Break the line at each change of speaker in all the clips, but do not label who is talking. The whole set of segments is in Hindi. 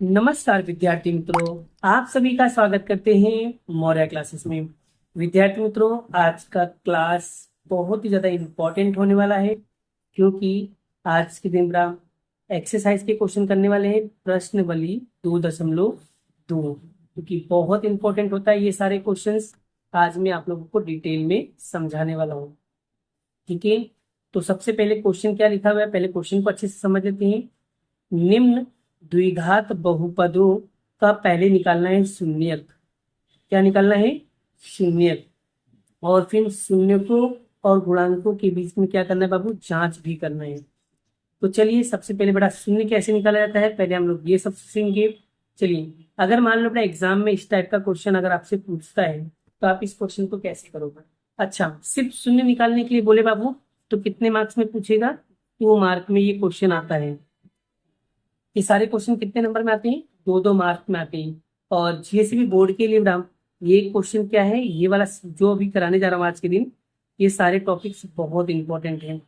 नमस्कार विद्यार्थी मित्रों, आप सभी का स्वागत करते हैं मौर्य क्लासेस में। विद्यार्थी मित्रों, आज का क्लास बहुत ही ज़्यादा इम्पोर्टेंट होने वाला है, क्योंकि आज के दिन हम एक्सरसाइज के क्वेश्चन करने वाले हैं। प्रश्नवली 2.2, क्योंकि बहुत इंपॉर्टेंट होता है ये सारे क्वेश्चंस। आज मैं आप लोगों को डिटेल में समझाने वाला हूँ। ठीक है, तो सबसे पहले क्वेश्चन क्या लिखा हुआ है, पहले क्वेश्चन को अच्छे से समझ लेते हैं। निम्न द्विघात बहुपदों का पहले निकालना है शून्यक। क्या निकालना है? शून्यक। और फिर शून्यकों और गुणांकों के बीच में क्या करना है बाबू? जांच भी करना है। तो चलिए, सबसे पहले बड़ा शून्य कैसे निकाला जाता है, पहले हम लोग ये सब सीखेंगे। चलिए, अगर मान लो बड़ा एग्जाम में इस टाइप का क्वेश्चन अगर आपसे पूछता है, तो आप इस क्वेश्चन को कैसे करोगे? अच्छा, सिर्फ शून्य निकालने के लिए बोले बाबू, तो कितने मार्क्स में पूछेगा? 2 मार्क में ये क्वेश्चन आता है। ये सारे क्वेश्चन कितने नंबर में आते हैं? 2-2 मार्क में आते हैं। और जीएसबी बोर्ड के लिए मैडम, ये क्वेश्चन क्या है, ये वाला जो अभी कराने जा रहा हूँ आज के दिन, ये सारे टॉपिक्स बहुत इंपॉर्टेंट हैं।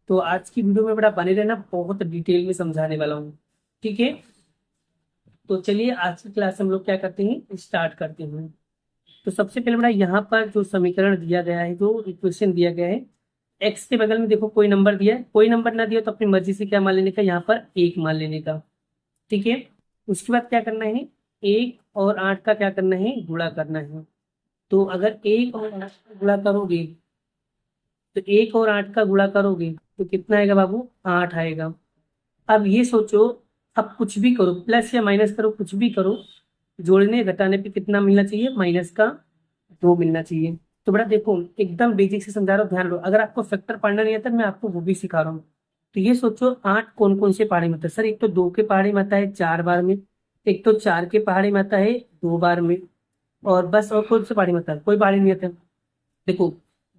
तो आज की वीडियो में बड़ा बने रहना, बहुत डिटेल में समझाने वाला हूँ। ठीक है, तो चलिए आज की क्लास हम लोग क्या करते हैं, स्टार्ट करते हैं। तो सबसे पहले बड़ा यहाँ पर जो समीकरण दिया गया है, जो इक्वेशन दिया गया है, एक्स के बगल में देखो कोई नंबर दिया है, कोई नंबर ना दिया तो अपनी मर्जी से क्या मान लेने का, यहाँ पर 1 मान लेने का। ठीक है, उसके बाद क्या करना है, 1 और 8 का क्या करना है, गुणा करना है। तो अगर 1 और 8 का गुणा करोगे, तो 1 और 8 का गुणा करोगे तो कितना आएगा बाबू? 8 आएगा। अब ये सोचो, अब कुछ भी करो, प्लस या माइनस करो, कुछ भी करो, जोड़ने घटाने पे कितना मिलना चाहिए? -2 मिलना चाहिए। तो बड़ा देखो, एकदम बेसिक से समझा रहा हूँ, ध्यान दो। अगर आपको फैक्टर पढ़ना नहीं आता, मैं आपको वो भी सिखा रहा हूँ। तो ये सोचो, 8 कौन कौन से पहाड़ी में आता है? सर, एक तो 2 के पहाड़ी में आता है 4 बार में, एक तो 4 के पहाड़ी में आता है 2 बार में, और बस और कौन से पहाड़ी में आता है? कोई पहाड़ी नहीं आता। देखो,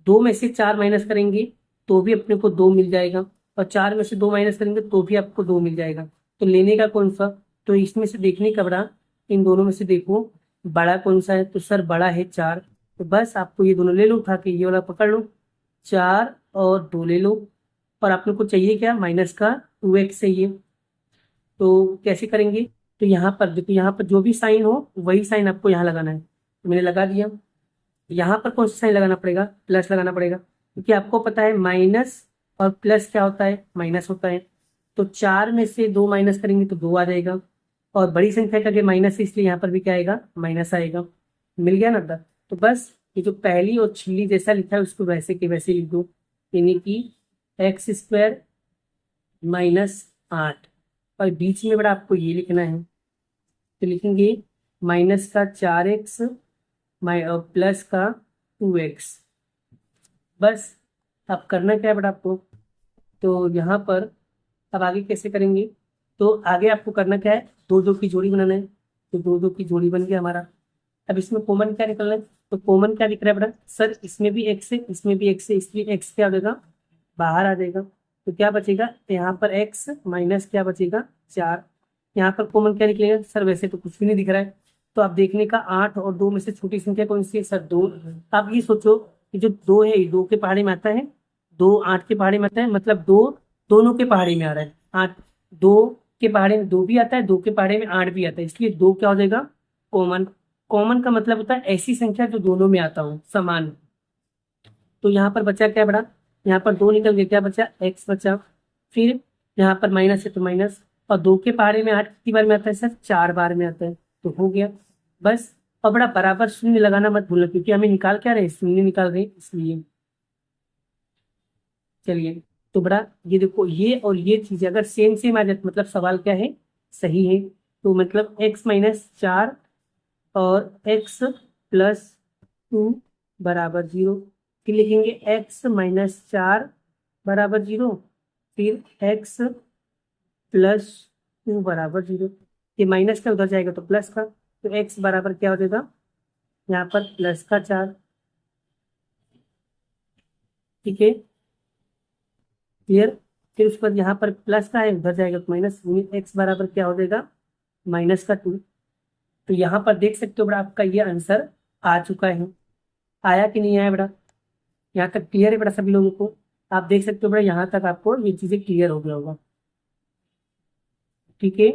2 में से 4 माइनस करेंगे तो भी अपने को 2 मिल जाएगा, और 4 में से 2 माइनस करेंगे तो भी आपको 2 मिल जाएगा। तो लेने का कौन सा? तो इसमें से देखने का बड़ा, इन दोनों में से देखो बड़ा कौन सा है, तो सर बड़ा है 4। तो बस आपको ये दोनों ले लो, उठा के ये वाला पकड़ लो, 4 और 2 ले लो। और आपने को चाहिए क्या? माइनस का 2x चाहिए। तो कैसे करेंगे? तो यहाँ पर देखो, यहाँ पर जो भी साइन हो वही साइन आपको यहाँ लगाना है। तो मैंने लगा दिया। यहाँ पर कौन सा साइन लगाना पड़ेगा? प्लस लगाना पड़ेगा, क्योंकि आपको पता है माइनस और प्लस क्या होता है? माइनस होता है। तो 4 में से 2 माइनस करेंगे तो 2 आ जाएगा, और बड़ी संख्या का माइनस है, इसलिए यहाँ पर भी क्या आएगा? माइनस आएगा। मिल गया ना अंदर? तो बस ये जो पहली और छिल्ली जैसा लिखा है उसको वैसे के वैसे लिख दो, यानी कि x² -8। और बीच में बड़ा आपको ये लिखना है, तो लिखेंगे माइनस का 4x और प्लस का 2x। बस अब करना क्या है बेटा आपको? तो यहाँ पर अब आगे कैसे करेंगे? तो आगे आपको करना क्या है, 2-2 की जोड़ी बनाना है। तो 2-2 की जोड़ी बन गया हमारा। अब इसमें कॉमन क्या निकलना है? तो कॉमन क्या दिख रहा है बेटा? सर इसमें भी x है, इसमें भी x है, इसलिए x क्या हो जाएगा? बाहर आ जाएगा। तो क्या बचेगा यहाँ पर? x माइनस क्या बचेगा? 4। यहाँ पर कॉमन क्या निकलेगा? सर वैसे तो कुछ भी नहीं दिख रहा है। तो आप देखने का 8 और 2 में से छोटी संख्या कौन सी है? सर 2। आप ये सोचो कि जो 2 है, 2 के पहाड़ी में आता है, 2 8 के पहाड़ी में आता है, मतलब 2 दोनों के पहाड़ी में आ रहा है। 8 2 के पहाड़ी में 2 भी आता है, 2 के पहाड़ी में 8 भी आता है, इसलिए 2 क्या हो जाएगा? कॉमन। कॉमन का मतलब होता है ऐसी संख्या जो दोनों में आता हो, समान। तो यहाँ पर बचा क्या बड़ा? यहाँ पर 2 निकल गया, क्या बचा? x बचा। फिर यहाँ पर माइनस है तो माइनस, और 2 के पहाड़े में 8 कितनी बार में आता है? सर 4 बार में आता है। तो हो गया बस। और बड़ा बराबर शून्य लगाना मत भूलना, क्योंकि हमें निकाल क्या रहे हैं? शून्य निकाल रहे हैं, इसलिए। चलिए, तो बड़ा ये देखो, ये और ये चीज अगर सेम सेम आ जाए तो मतलब सवाल क्या है? सही है। तो मतलब x-4 और x+2 बराबर 0। फिर लिखेंगे x-4 बराबर 0, फिर x+2 बराबर 0। ये माइनस का उधर जाएगा तो प्लस का, तो x बराबर क्या हो जाएगा? यहाँ पर +4। ठीक है, क्लियर? फिर उसके बाद यहाँ पर प्लस का है, उधर जाएगा तो माइनस, x बराबर क्या हो जाएगा? -2। तो यहाँ पर देख सकते हो बड़ा, आपका ये आंसर आ चुका है। आया कि नहीं आया बड़ा? यहाँ तक क्लियर है बड़ा सभी लोगों को? आप देख सकते हो बड़ा, यहाँ तक आपको ये चीजें क्लियर हो गया होगा। ठीक है,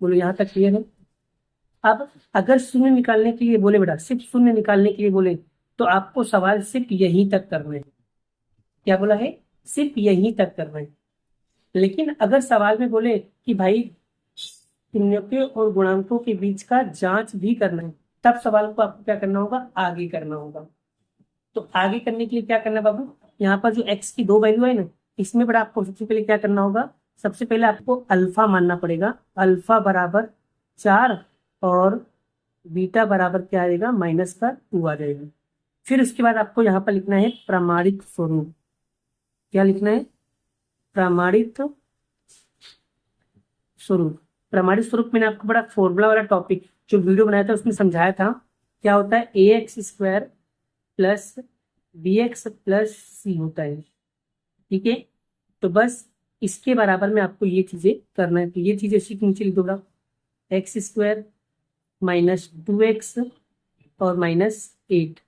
बोलो यहाँ तक क्लियर है। अब अगर शून्य निकालने के लिए बोले बेटा, सिर्फ शून्य निकालने के लिए बोले, तो आपको सवाल सिर्फ यहीं तक करना है। क्या बोला है? सिर्फ यहीं तक करना है। लेकिन अगर सवाल में बोले कि भाई शून्यों के और गुणांकों के बीच का जांच भी करना है, तब सवाल को आपको क्या करना होगा? आगे करना होगा। तो आगे करने के लिए क्या करना है बाबू? यहाँ पर जो x की दो वैल्यू है ना, इसमें बड़ा आपको सबसे पहले क्या करना होगा? सबसे पहले आपको अल्फा मानना पड़ेगा। अल्फा बराबर 4 और बीटा बराबर क्या आएगा? -2 आ जाएगा। फिर उसके बाद आपको यहाँ पर लिखना है प्रमाणित स्वरूप। क्या लिखना है? प्रमाणित स्वरूप। प्रमाणित स्वरूप मैंने आपको बड़ा फॉर्मूला वाला टॉपिक जो वीडियो बनाया था उसमें समझाया था। क्या होता है? ax² plus bx plus c होता है। ठीक है, तो बस इसके बराबर में आपको ये चीजें करना है। तो ये चीजें इसी के नीचे लिख दो, x² -2x और -8।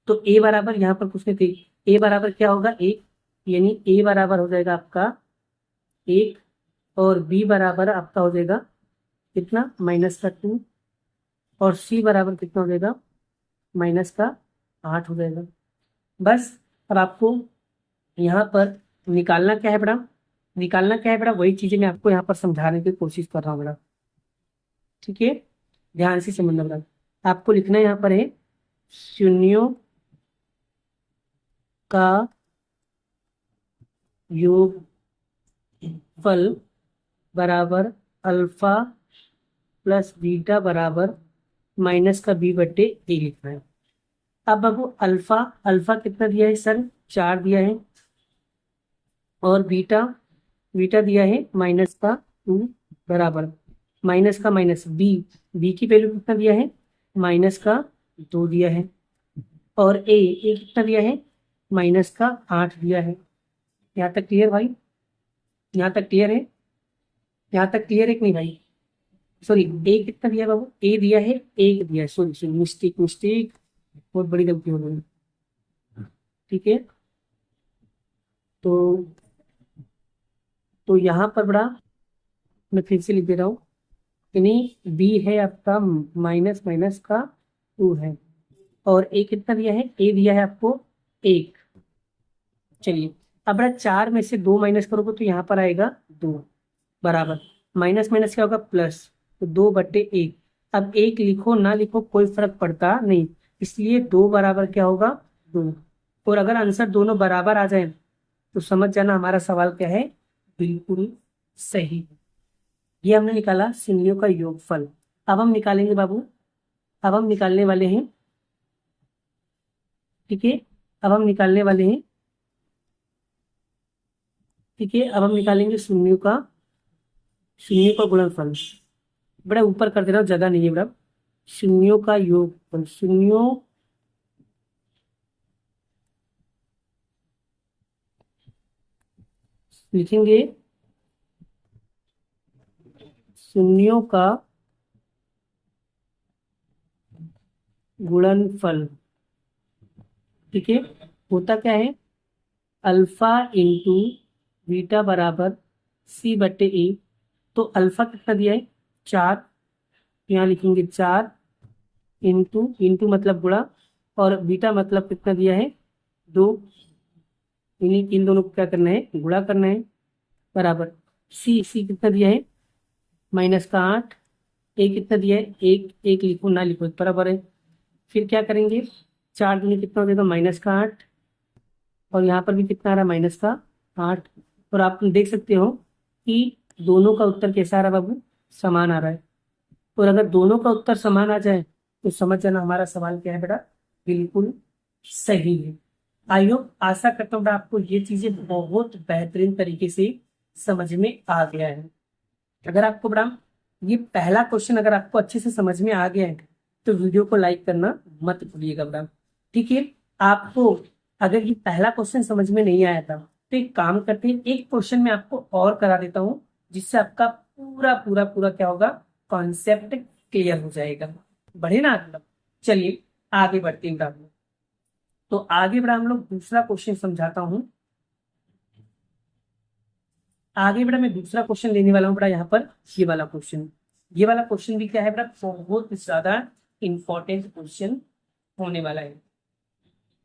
तो a बराबर यहाँ पर कुछ नहीं थे, a बराबर क्या होगा? 1, यानी a बराबर हो जाएगा आपका 1 और b बराबर आपका हो जाएगा कितना? -2 और c बराबर कितना हो जाएगा? -8 हो जाएगा। बस अब आपको यहाँ पर निकालना क्या है बेटा? निकालना क्या है बेटा? वही चीजें मैं आपको यहाँ पर समझाने की कोशिश कर रहा हूँ बेटा। ठीक है, ध्यान से समझना बेटा। आपको लिखना यहाँ पर है शून्यों का योगफल बराबर अल्फा प्लस बीटा बराबर -b/a लिखना है। अब बाबू अल्फा, अल्फा कितना दिया है सर? 4 दिया है। और बीटा, बीटा दिया है -2 बराबर माइनस का माइनस बी की वैल्यू कितना दिया है? -2 दिया है। और ए कितना दिया है? -8 दिया है। यहाँ तक क्लियर भाई? यहाँ तक क्लियर है? यहाँ तक क्लियर है कि नहीं भाई? सॉरी, ए कितना दिया है बाबू? ए दिया है, 1 दिया है। सॉरी सॉरी, मिस्टेक, बहुत बड़ी गलती हो गई। ठीक है, तो यहाँ पर बड़ा मैं फिर से लिख दे रहा हूँ, यानी बी है आपका माइनस माइनस का 2 है। और ए कितना दिया है? ए दिया है आपको 1। चलिए, अब बड़ा 4 में से 2 माइनस करोगे तो यहाँ पर आएगा 2 बराबर माइनस माइनस क्या होगा? प्लस। तो 2/1। अब 1 लिखो ना लिखो कोई फर्क पड़ता नहीं, इसलिए 2 बराबर क्या होगा? 2। और अगर आंसर दोनों बराबर आ जाए तो समझ जाना हमारा सवाल क्या है? बिल्कुल सही। ये हमने निकाला शून्यों का योगफल। अब हम निकालेंगे बाबू, अब हम निकालने वाले हैं, ठीक है, अब हम निकालने वाले हैं, ठीक है, अब हम निकालेंगे शून्यों का गुणनफल। बड़ा ऊपर कर दे रहा हूँ, जगह नहीं है बड़ा। शून्यों का योगफल, शून्यों लिखेंगे शून्यों का गुणनफल। ठीक है, होता क्या है? अल्फा इंटू बीटा बराबर c/a। तो अल्फा कितना दिया है? 4, यहाँ लिखेंगे 4 इंटू मतलब गुणा, और बीटा मतलब कितना दिया है? 2। इन्हीं इन दोनों को क्या करना है? गुणा करना है। बराबर सी कितना दिया है? -8। ए कितना दिया है? 1, 1 लिखो ना लिखो बराबर है। फिर क्या करेंगे? 4 दूनी कितना हो जाएगा? -8। और यहाँ पर भी कितना आ रहा है? -8। और आप देख सकते हो कि दोनों का उत्तर कैसा आ रहा है बाबू? समान आ रहा है। और अगर दोनों का उत्तर समान आ जाए तो समझ जाना हमारा सवाल क्या है बेटा? बिल्कुल सही है। आई होप, आशा करता हूँ आपको ये चीजें बहुत बेहतरीन तरीके से समझ में आ गया है। अगर आपको बड़ा ये पहला क्वेश्चन अगर आपको अच्छे से समझ में आ गया है तो वीडियो को लाइक करना मत भूलिएगा बड़ा। ठीक है, आपको अगर ये पहला क्वेश्चन समझ में नहीं आया था तो एक काम करते हैं, एक क्वेश्चन में आपको और करा देता हूँ, जिससे आपका पूरा पूरा पूरा क्या होगा? कॉन्सेप्ट क्लियर हो जाएगा। बढ़े ना आप लोग? चलिए आगे बढ़ते हैं हम लोग। तो आगे बढ़ा हम लोग दूसरा क्वेश्चन समझाता हूँ। आगे बढ़ा मैं दूसरा क्वेश्चन लेने वाला हूँ बड़ा, यहाँ पर ये वाला क्वेश्चन। ये वाला क्वेश्चन भी क्या है बेटा, बहुत ज्यादा इंपॉर्टेंट क्वेश्चन होने वाला है।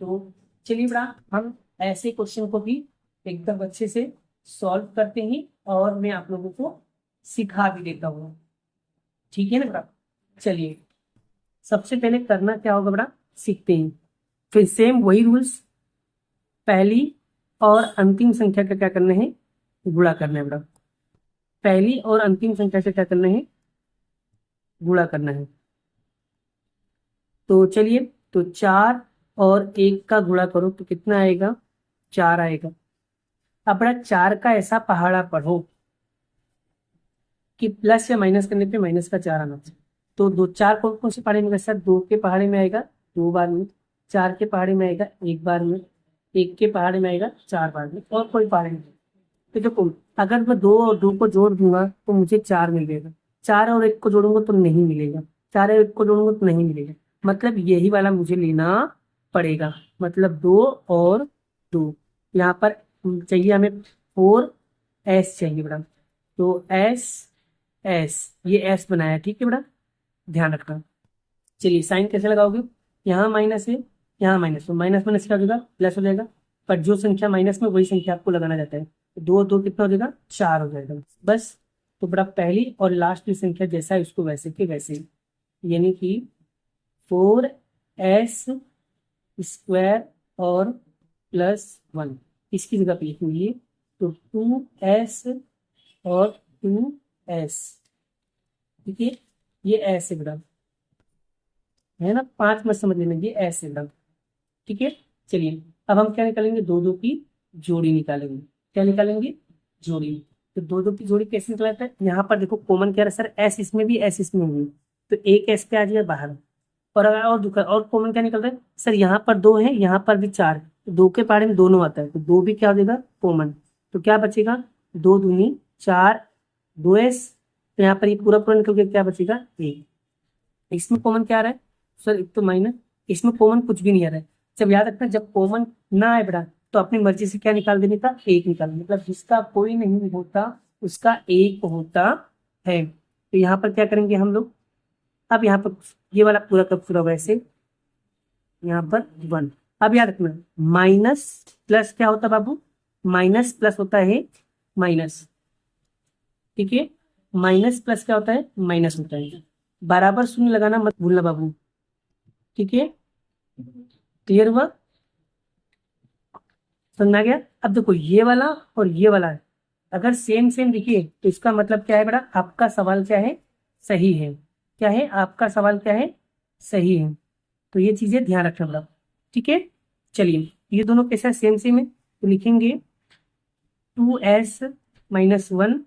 तो चलिए बेटा हम ऐसे क्वेश्चन को भी एकदम अच्छे से सॉल्व करते हैं और मैं आप लोगों को सिखा भी देता हूँ, ठीक है ना बेटा। चलिए सबसे पहले करना क्या होगा बेटा, सीखते हैं। फिर सेम वही रूल्स, पहली और अंतिम संख्या का क्या करना है, गुणा करना है बेटा। पहली और अंतिम संख्या से क्या करना है, गुणा करना है। तो चलिए, तो 4 और 1 का गुणा करो तो कितना आएगा, 4 आएगा। अब बेटा 4 का ऐसा पहाड़ा पढ़ो कि प्लस या माइनस करने पे माइनस का 4 आना चाहिए। तो 4 कौन कौन से पहाड़े में, सर 2 के पहाड़े में आएगा 2 बार में, 4 के पहाड़े में आएगा 1 बार में, 1 के पहाड़े में आएगा 4 बार में, और कोई पहाड़े नहीं। तो देखो अगर मैं 2 और 2 को जोड़ दूंगा तो मुझे 4 मिलेगा, 4 और 1 को जोड़ूंगा तो नहीं मिलेगा, 4 और 1 को जोड़ूंगा तो नहीं मिलेगा, मतलब यही वाला मुझे लेना पड़ेगा। मतलब 2 और 2, यहाँ पर चाहिए हमें 4s चाहिए बेटा। तो ये एस बनाया, ठीक है बेटा, ध्यान रखना। चलिए साइन कैसे लगाओगे, यहाँ माइनस है यहाँ माइनस, तो माइनस माइनस क्या हो जाएगा, प्लस हो जाएगा। पर जो संख्या माइनस में वही संख्या आपको लगाना जाता है। तो 2 2 कितना हो जाएगा, 4 हो जाएगा बस। तो बड़ा पहली और लास्ट की संख्या जैसा है उसको वैसे के वैसे ही, यानी कि 4s स्क्वायर और +1 इसकी जगह पे लिखेंगे तो 2s और 2s, ठीक है। ये ऐसे बेटा है ना, 5 मत समझ लेना, ये ऐसे बेटा, ठीक है। चलिए अब हम क्या निकालेंगे, 2 2 की जोड़ी निकालेंगे। क्या निकालेंगे, जोड़ी। तो 2 2 की जोड़ी कैसे निकलाता है, यहाँ पर देखो कॉमन क्या है सर, एस इसमें भी एस इसमें भी, तो एक एस पे आ जाएगा बाहर। और अगर और कॉमन क्या निकल रहा है सर, यहाँ पर 2 है यहाँ पर भी 4 है, तो 2 के पहाड़े में दोनों आता है, तो 2 भी क्या हो जाएगा कॉमन। तो क्या बचेगा, 2 दूनी 4, 2s, तो यहाँ पर ये पूरा पूरा निकल के क्या बचेगा 1। इसमें कॉमन क्या आ रहा है सर, एक तो माइनस, इसमें कॉमन कुछ भी नहीं आ रहा है। जब याद रखना, जब कॉमन ना आए बेटा तो अपनी मर्जी से क्या निकाल देने का, 1 निकाल, मतलब जिसका कोई नहीं होता उसका 1 होता है। तो यहाँ पर क्या करेंगे हम लोग, अब यहाँ पर ये वाला पूरा का पूरा वैसे, यहाँ पर 1। अब याद रखना माइनस प्लस क्या होता है बाबू, माइनस प्लस होता है माइनस, ठीक है। माइनस प्लस क्या होता है, माइनस होता है। बराबर शून्य लगाना मत भूलना बाबू, ठीक है। क्लियर हुआ, समझ आ गया। अब देखो ये वाला और ये वाला है, अगर सेम सेम दिखे तो इसका मतलब क्या है बेटा, आपका सवाल क्या है, सही है। क्या है आपका सवाल, क्या है, सही है। तो ये चीजें ध्यान रखना बेटा, ठीक है। चलिए ये दोनों कैसा सेम सेम है, तो लिखेंगे 2s-1,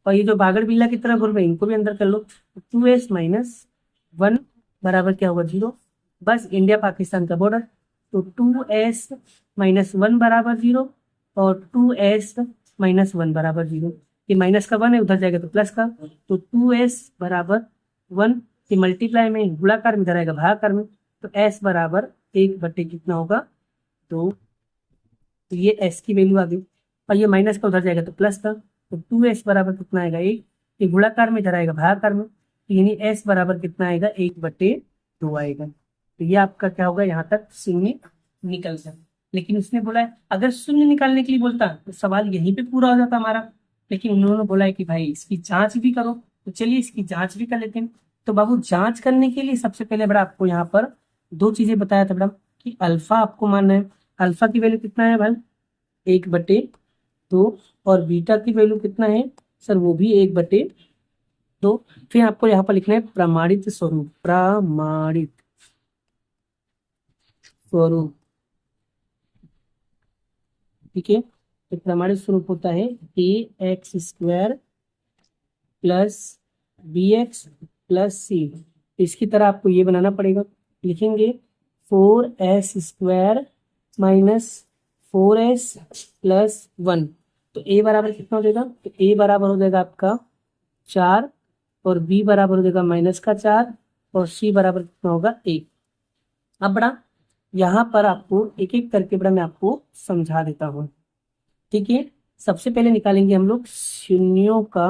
और ये जो बागड़ बिल्ला की तरह बोल रहे हैं इनको भी अंदर कर लो। 2s-1 बराबर क्या होगा 0, बस इंडिया पाकिस्तान का बॉर्डर। तो 2s-1 बराबर 0 और 2s-1 बराबर 0। ये माइनस का 1 है, उधर जाएगा तो प्लस का, तो 2s बराबर 1, ये मल्टीप्लाई में गुणाकार में इधर आएगा भागाकार में, तो s बराबर 1/, कितना होगा 2। तो ये s की वैल्यू आ गई, और ये माइनस का उधर जाएगा तो प्लस का, तो 2s बराबर कितना आएगा 1, ये गुणाकार में इधर आएगा भागाकार में, तो यानी s बराबर कितना आएगा 1/2 आएगा। तो ये आपका क्या होगा, यहाँ तक शून्य निकल जाए। लेकिन उसने बोला है अगर शून्य निकालने के लिए बोलता तो सवाल यहीं पे पूरा हो जाता हमारा, लेकिन उन्होंने बोला है कि भाई इसकी जांच भी करो। तो चलिए इसकी जांच भी कर लेते हैं। तो बाबू जांच करने के लिए सबसे पहले बड़ा आपको यहाँ पर 2 चीजें बताया था बड़ा, कि अल्फा आपको मानना है, अल्फा की वैल्यू कितना है भाई 1/2, और बीटा की वैल्यू कितना है सर, वो भी 1/2। फिर आपको यहाँ पर लिखना है प्रमाणित स्वरूप, प्रमाणित स्वरूप, ठीक है। तो प्रमाणित स्वरूप होता है ax² plus bx plus c। इसकी तरह आपको ये बनाना पड़ेगा, लिखेंगे 4s² माइनस 4s प्लस 1। तो a बराबर कितना हो जाएगा, तो a बराबर हो जाएगा आपका 4, और b बराबर हो जाएगा -4, और c बराबर कितना होगा 1। अब बड़ा यहाँ पर आपको एक एक करके बड़ा मैं आपको समझा देता हूँ, ठीक है। सबसे पहले निकालेंगे हम लोग शून्यों का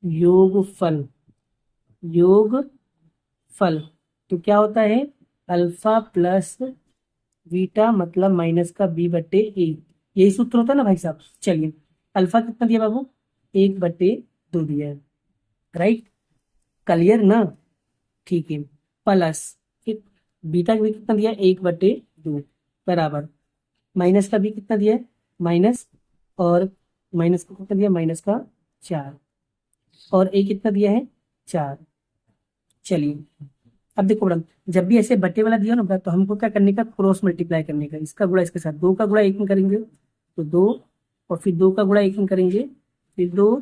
योगफल, योगफल तो क्या होता है, अल्फा प्लस बीटा मतलब माइनस का बी बटे ए, यही सूत्र होता है ना भाई साहब। चलिए अल्फा कितना दिया बाबू, 1/2 दिया है, राइट, क्लियर ना, ठीक है, प्लस फिर बीटा का भी कितना दिया, 1/2 बराबर माइनस का भी कितना दिया है, माइनस, और माइनस का कितना दिया, माइनस का 4, और ए कितना दिया है, 4। चलिए अब देखो बड़ा, जब भी ऐसे बटे वाला दिया ना बड़ा, तो हमको क्या करने का, क्रॉस मल्टीप्लाई करने का, इसका गुणा इसके साथ, 2 का गुणा 1 में करेंगे तो 2, और फिर 2 का गुणा 1 में करेंगे फिर 2,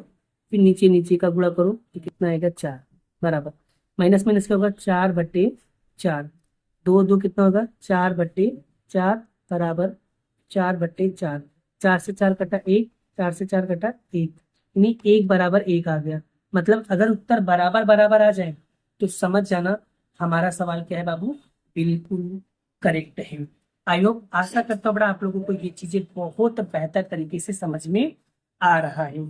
फिर नीचे नीचे का गुणा करो तो कितना आएगा, 4 बराबर माइनस माइनस क्या होगा, 4/4, 2 कितना होगा, 4/4 बराबर 4/4, 4 से 4 कटा 1, 4 से 4 कटा 1, यानी 1 बराबर 1 आ गया। मतलब अगर उत्तर बराबर बराबर आ जाए तो समझ जाना हमारा सवाल क्या है बाबू, बिल्कुल करेक्ट है। आई होप, आशा करता हूँ बड़ा आप लोगों को ये चीजें बहुत बेहतर तरीके से समझ में आ रहा है।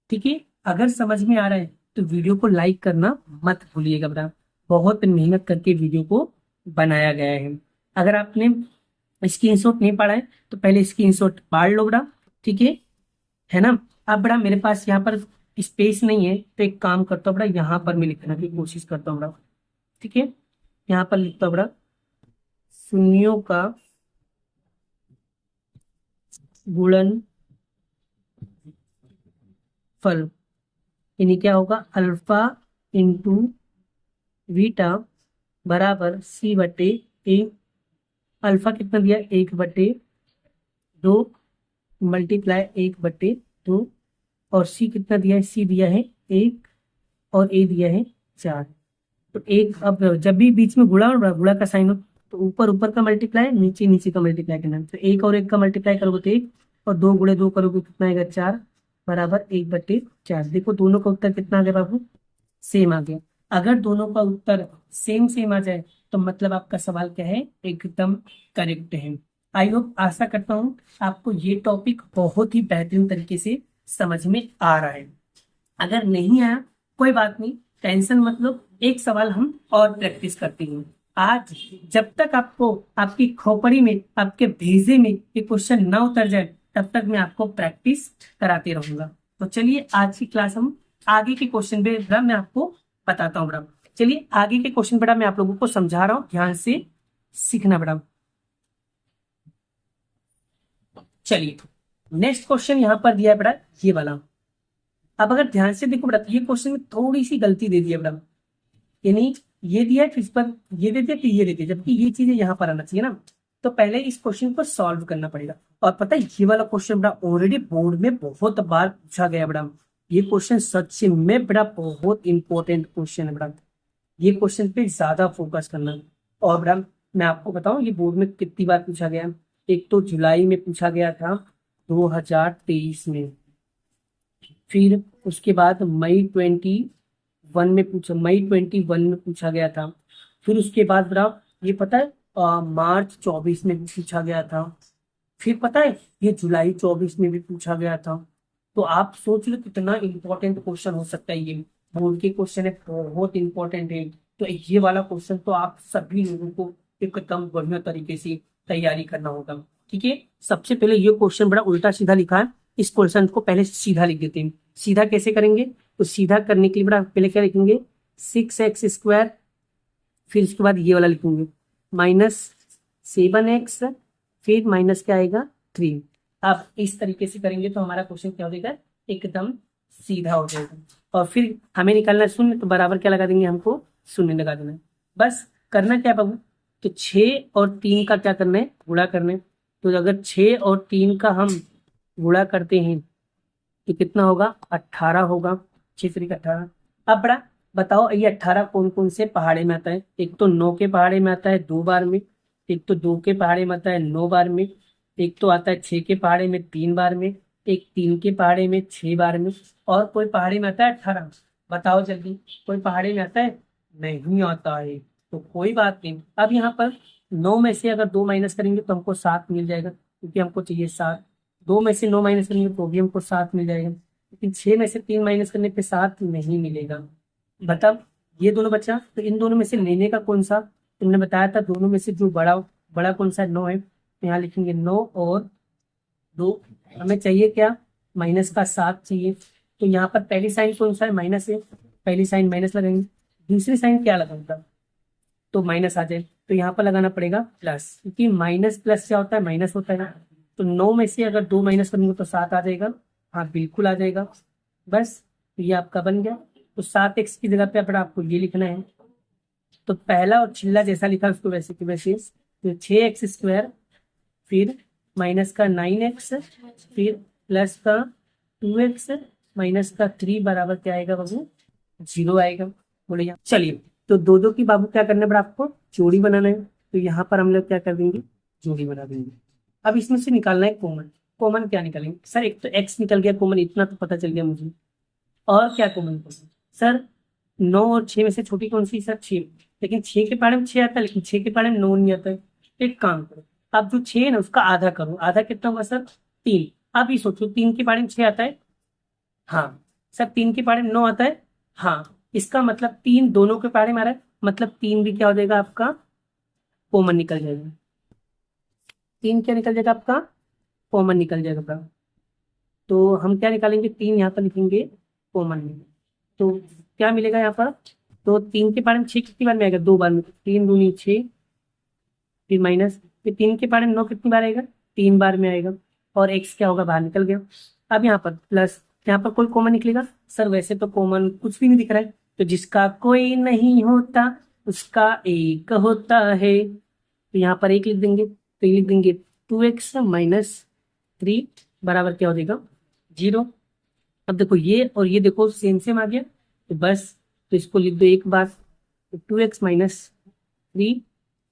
ठीक है, अगर समझ में आ रहा है तो वीडियो को लाइक करना मत भूलिएगा बड़ा, बहुत मेहनत करके वीडियो को बनाया गया है। अगर आपने स्क्रीनशॉट नहीं पड़ा है तो पहले स्क्रीनशॉट पाड़ लो बड़ा, ठीक है ना। अब बड़ा मेरे पास यहाँ पर स्पेस नहीं है तो एक काम करता हूँ बड़ा, यहाँ पर मैं लिखने की कोशिश करता हूँ बड़ा, ठीक है, यहाँ पर लिखता हूँ बड़ा, शून्यों का गुणनफल, यानी क्या होगा, अल्फा इंटू बीटा बराबर C/A। अल्फा कितना दिया, 1/2 मल्टीप्लाई 1/2, और सी कितना दिया है, सी दिया है 1, और ए दिया है 4। तो एक, अब जब भी बीच में गुणा और गुणा का साइन हो तो ऊपर ऊपर का मल्टीप्लाई, नीचे नीचे का मल्टीप्लाई करना है। तो 1 और 1 का मल्टीप्लाई करोगे तो 1, और 2 गुणे 2 करोगे कितना आएगा, 4 बराबर 1/4। देखो दोनों का उत्तर कितना आ गया बाबू, सेम आ गया। अगर दोनों का उत्तर सेम सेम आ जाए तो मतलब आपका सवाल क्या है, एकदम करेक्ट है। आई होप, आशा करता हूँ आपको ये टॉपिक बहुत ही बेहतरीन तरीके से समझ में आ रहा है। अगर नहीं आया कोई बात नहीं, टेंशन मत लो, एक सवाल हम और प्रैक्टिस करते हैं आज। जब तक आपको आपकी खोपड़ी में, आपके भेजे में ये क्वेश्चन ना उतर जाए तब तक मैं आपको प्रैक्टिस कराते रहूंगा। तो चलिए आज की क्लास हम आगे के क्वेश्चन पे बड़ा मैं आपको बताता हूँ बड़ा। चलिए आगे के क्वेश्चन बड़ा मैं आप लोगों को समझा रहा हूँ, ध्यान से सीखना बड़ा। चलिए नेक्स्ट क्वेश्चन यहाँ पर दिया है बड़ा, ये वाला। अब अगर ध्यान से देखो बड़ा, ये क्वेश्चन में थोड़ी सी गलती दे दी है बड़ा, यानी ये दिया है फिर इस पर ये दे दिया फिर ये दे दिया, जबकि ये चीजें यहाँ पर आना चाहिए ना। तो पहले इस क्वेश्चन को सॉल्व करना पड़ेगा। और पता है ये वाला क्वेश्चन बड़ा ऑलरेडी बोर्ड में बहुत बार पूछा गया बड़ा, ये क्वेश्चन सच में बड़ा बहुत इंपॉर्टेंट क्वेश्चन है बड़ा, ये क्वेश्चन पे ज्यादा फोकस करना। और बड़ा मैं आपको बताऊं ये बोर्ड में कितनी बार पूछा गया, एक तो जुलाई में पूछा गया था 2023 में, फिर उसके बाद मई 21 में पूछा गया था, फिर उसके बाद बड़ा ये पता है मार्च 24 में भी पूछा गया था, फिर पता है ये जुलाई 24 में भी पूछा गया था। तो आप सोच लो कितना इंपॉर्टेंट क्वेश्चन हो सकता है, ये बोर्ड के क्वेश्चन है, बहुत इंपॉर्टेंट है। तो ये वाला क्वेश्चन तो आप सभी लोगों को एकदम बढ़िया तरीके से तैयारी करना होगा। ठीक है, सबसे पहले ये क्वेश्चन बड़ा उल्टा सीधा लिखा है, इस क्वेश्चन को पहले सीधा लिख देते हैं। सीधा कैसे करेंगे, तो सीधा करने के लिए बड़ा पहले क्या लिखेंगे, 6x², फिर उसके बाद ये वाला लिखेंगे -7x, फिर माइनस क्या आएगा 3। अब इस तरीके से करेंगे तो हमारा क्वेश्चन क्या हो जाएगा, एकदम सीधा हो जाएगा। और फिर हमें निकालना है शून्य, तो बराबर क्या लगा देंगे, हमको शून्य लगा देना है। बस करना क्या है बाबू, तो 6 और 3 का क्या करना है, गुणा करना है। तो अगर 6 और 3 का हम गुणा करते हैं तो कितना होगा, 18 होगा, 6 3 18। अब बड़ा बताओ ये 18 कौन कौन से पहाड़े में आता है, एक तो 9 के पहाड़े में आता है 2 बार में, एक तो 2 के पहाड़े में आता है 9 बार में, एक तो आता है 6 के पहाड़े में 3 बार में, एक 3 के पहाड़े में 6 बार में, और कोई पहाड़े में आता है 18। बताओ जल्दी, कोई पहाड़े में आता है, नहीं आता है। तो कोई बात नहीं, अब यहाँ पर 9 में से अगर 2 माइनस करेंगे तो हमको 7 मिल जाएगा, क्योंकि हमको चाहिए 7। 2 में से 9 माइनस करेंगे तो भी हमको 7 मिल जाएगा। लेकिन 6 में से 3 माइनस करने पे 7 नहीं मिलेगा। बताओ, ये दोनों बचा, तो इन दोनों में से लेने का कौन सा? तुमने बताया था दोनों में से जो बड़ा बड़ा कौन सा है, 9 है, तो यहाँ लिखेंगे 9 और 2। हमें चाहिए क्या? माइनस का 7 चाहिए। तो यहाँ पर पहली साइन कौन सा है? माइनस है, पहली साइन माइनस लगाएंगे। दूसरी साइन क्या लगाऊंगा? तो माइनस आ जाए, तो यहाँ पर लगाना पड़ेगा प्लस, क्योंकि माइनस प्लस क्या होता है? माइनस होता है ना। तो 9 में से अगर 2 माइनस करेंगे तो 7 आ जाएगा। हाँ बिल्कुल आ जाएगा। बस, तो ये आपका बन गया। तो 7x की जगह पे अपना आपको ये लिखना है। तो पहला और छिल्ला जैसा लिखा उसको वैसे की वैसे, तो 6x², फिर माइनस का 9x, फिर प्लस का 2x, माइनस का 3 बराबर क्या आएगा बाबू? 0 आएगा। बोले यहाँ चलिए, तो दो दो की बाबू क्या करना पड़ा आपको? जोड़ी बनाना है। तो यहाँ पर हम लोग क्या कर देंगे? जोड़ी बना देंगे। अब इसमें से निकालना है कॉमन। कॉमन क्या निकालेंगे सर? एक तो x निकल गया कॉमन, इतना तो पता चल गया मुझे। और क्या कॉमन सर? 9 और 6 में से छोटी कौन सी सर? 6। लेकिन 6 के पहाड़े में 6 आता है, लेकिन 6 के पहाड़े में 9 नहीं आता है। एक काम करो, अब जो 6 है ना उसका आधा करो। आधा कितना होगा सर? 3। अब ये सोचो, 3 के पहाड़े में 6 आता है? हाँ। सर 3 के पहाड़े में 9 आता है? हाँ। इसका मतलब 3 दोनों के पहाड़े में आ रहा है, मतलब 3 भी क्या हो जाएगा आपका? कॉमन निकल जाएगा। 3 क्या निकल जाएगा आपका? कॉमन निकल जाएगा। तो हम क्या निकालेंगे? 3 यहाँ पर लिखेंगे कॉमन में। तो क्या मिलेगा यहाँ पर? तो 3 के पहाड़े में 6 कितनी बार में आएगा? 2 बार में। 3 दूनी 6, फिर माइनस, फिर 3 के पहाड़े में 9 कितनी बार आएगा? 3 बार में आएगा। और x क्या होगा? बाहर निकल गया। अब यहाँ पर प्लस, यहाँ पर कोई कॉमन निकलेगा? सर वैसे तो कॉमन कुछ भी नहीं दिख रहा है। तो जिसका कोई नहीं होता उसका एक होता है, तो यहाँ पर एक लिख देंगे। तो ये लिख देंगे 2x माइनस 3 बराबर क्या हो जाएगा? 0। अब देखो ये और ये देखो सेम सेम आ गया, तो बस, तो इसको लिख दो एक बार। तो 2x माइनस 3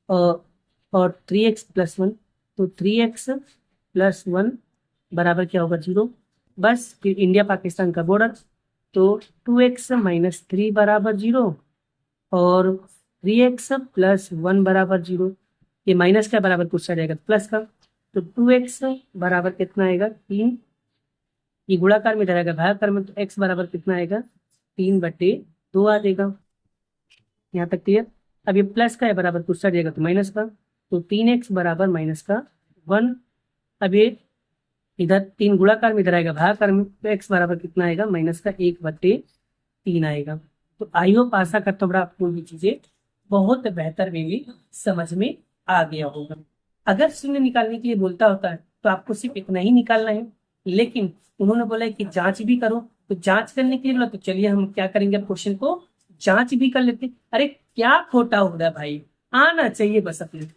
और 3x प्लस 1, तो 3x प्लस 1 बराबर क्या होगा? 0। बस, फिर इंडिया पाकिस्तान का बॉर्डर। तो 2x माइनस 3 बराबर 0 और 3x प्लस 1 बराबर 0। ये माइनस का बराबर पूछा जाएगा प्लस का। तो 2x बराबर कितना आएगा? 3। ये गुणाकार में रहेगा भागाकार में, तो x बराबर कितना आएगा? 3/2 आ जाएगा। यहाँ तक क्लियर? अब ये प्लस का है बराबर पूछा जाएगा तो माइनस का, तो 3x बराबर माइनस का 1। अब ये इधर 3 गुणाकार में इधर आएगा भागाकार में, तो x बराबर कितना आएगा? माइनस का 1/3 आएगा। तो आई होप आशा करता हूँ बड़ा आपको ये चीजें बहुत बेहतर वे में समझ में आ गया होगा। अगर शून्य निकालने के लिए बोलता होता है तो आपको सिर्फ इतना ही निकालना है, लेकिन उन्होंने बोला है कि जांच भी करो। तो जांच करने के लिए बोला, तो चलिए हम क्या करेंगे, अब क्वेश्चन को जांच भी कर लेते। अरे क्या खोटा हो रहा है भाई, आना चाहिए बस अपने को,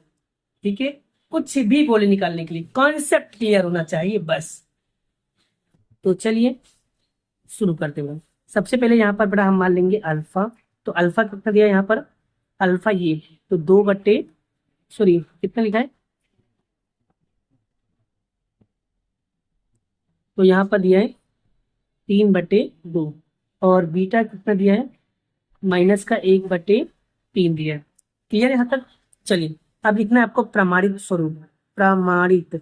ठीक है? कुछ भी बोले निकालने के लिए कॉन्सेप्ट क्लियर होना चाहिए बस। तो चलिए शुरू करते हैं। सबसे पहले यहाँ पर बड़ा हम मान लेंगे अल्फा। तो अल्फा कितना दिया यहाँ पर? अल्फा ये तो 2 सॉरी कितना लिखा है? तो यहाँ पर दिया है 3/2 और बीटा कितना दिया है? माइनस का 1/3 दिया है। क्लियर है यहाँ तक? चलिए अब लिखना है आपको प्रमाणित स्वरूप। प्रमाणित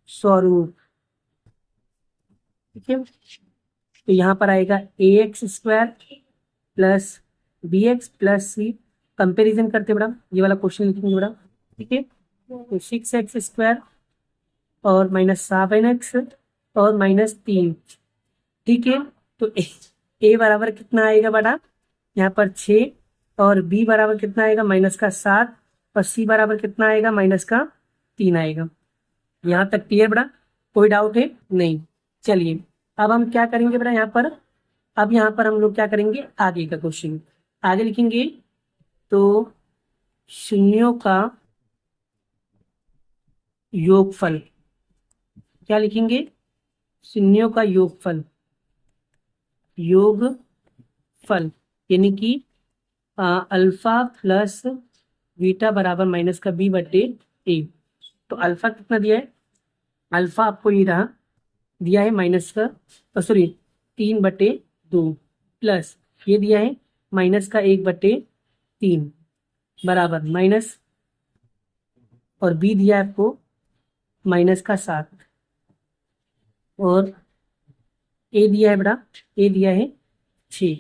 स्वरूप, ठीक है? तो यहाँ पर आएगा ax² plus bx plus c। Comparison करते बड़ा, ये वाला क्वेश्चन लिखेंगे बड़ा, ठीक है? तो 6x² और -7x और -3, ठीक है? तो a बराबर कितना आएगा बड़ा? यहाँ पर 6 और b बराबर कितना आएगा? -7 और c बराबर कितना आएगा? -3 आएगा। यहाँ तक क्लियर बड़ा? कोई डाउट है? नहीं। चलिए अब हम क्या करेंगे बड़ा यहाँ पर? अब यहाँ पर हम लोग क्या करेंगे? आगे का क्वेश्चन आगे लिखेंगे। तो शून्यों का योगफल, क्या लिखेंगे? शून्यों का योगफल, योगफल यानी कि अल्फा प्लस बीटा बराबर माइनस का b/a। तो अल्फा कितना दिया है? अल्फा आपको ये रहा दिया है माइनस का सॉरी 3/2 प्लस ये दिया है माइनस का 1/3 बराबर माइनस, और बी दिया है आपको -7 और ए दिया है बड़ा, ए दिया है 6।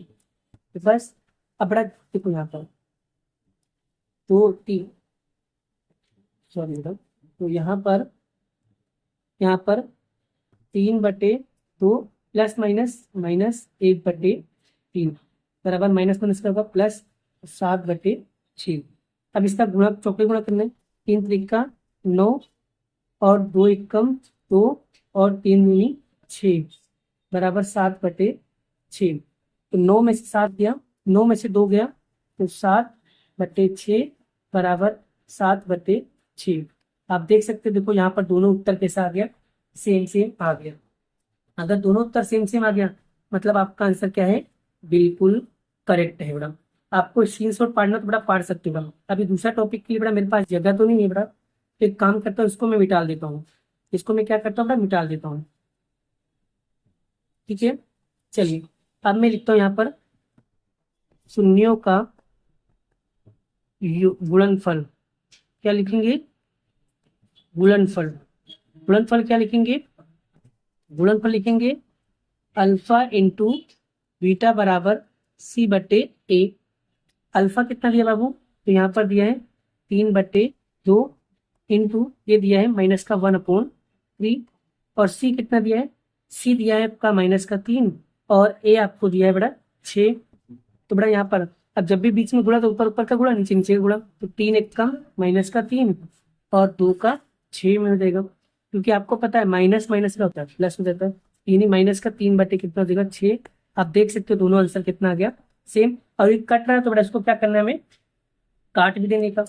तो बस अब बड़ा देखो यहाँ पर 2 3, सॉरी बेटा, तो यहाँ पर 3/2 प्लस माइनस माइनस 1/3 बराबर माइनस माइनस का होगा प्लस 7/6। अब इसका गुणा चौके गुणा करना है, 3 3 का 9 और 2 एकम 2 और 3 दूनी 6 बराबर 7/6। तो 9 में से 7 गया, 9 में से 2 गया, तो 7/6 बराबर 7/6। आप देख सकते हो, देखो यहाँ पर दोनों उत्तर कैसा आ गया, सेम सेम आ गया। अगर दोनों उत्तर सेम सेम आ गया मतलब आपका आंसर क्या है, बिल्कुल करेक्ट है बेटा। आपको स्क्रीनशॉट पाड़ना तो बड़ा पाड़ सकते हो बेटा। अभी दूसरा टॉपिक के लिए बड़ा मेरे पास जगह तो नहीं है बेटा, तो एक काम करता हूँ, इसको मैं मिटा देता हूँ, इसको मैं क्या करता हूँ बेटा, मिटा देता हूँ। ठीक है, चलिए अब मैं लिखता हूँ यहाँ पर शून्यों का गुणनफल। क्या लिखेंगे, गुणनफल। गुणनफल क्या लिखेंगे, गुणनफल लिखेंगे अल्फा इंटू बीटा बराबर C/A। अल्फा कितना दिया बाबू, तो यहाँ पर दिया है 3/2 इंटू ये दिया है -1/3 और सी कितना दिया है, सी दिया है आपका -3 और ए आपको दिया है बड़ा 6। तो बड़ा यहाँ पर अब जब भी बीच में गुणा तो ऊपर ऊपर का गुणा, नीचे नीचे का गुणा, तो 3 1 का -3 और 2 का 6 में हो जाएगा, क्योंकि आपको पता है माइनस माइनस का होता है प्लस हो जाता है, यानी -3 कितना हो जाएगा 6। आप देख सकते हो दोनों आंसर कितना आ गया, सेम। और ये कट रहा है तो बड़ा इसको क्या करना है, हमें काट भी देने का।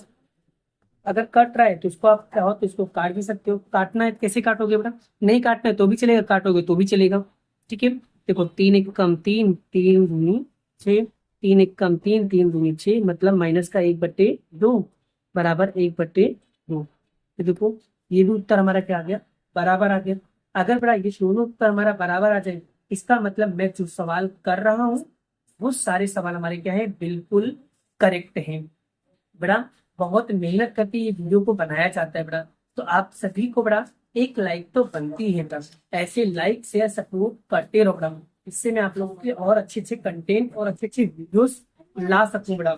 अगर कट रहा है तो इसको आप चाहो तो इसको काट भी सकते हो। काटना है कैसे काटोगे बेटा, नहीं काटना है तो भी चलेगा, काटोगे तो भी चलेगा। ठीक है, देखो 3 1 कम 3, 3 दूनी 6, 3 1 कम 3, 3 दूनी 6, मतलब माइनस का 1/2 बराबर 1/2। तो देखो ये भी उत्तर हमारा क्या आ गया, बराबर आ गया। अगर बड़ा ये दोनों उत्तर हमारा बराबर आ जाए, इसका मतलब मैं जो सवाल कर रहा हूँ वो सारे सवाल हमारे क्या है, बिल्कुल करेक्ट हैं। बड़ा बहुत मेहनत करके ये वीडियो को बनाया जाता है बड़ा, तो आप सभी को बड़ा एक लाइक तो बनती है बड़ा। ऐसे लाइक शेयर सपोर्ट करते रहो बड़ा, इससे मैं आप लोगों के और अच्छे अच्छे कंटेंट और अच्छे अच्छे वीडियोस ला सकूं बड़ा।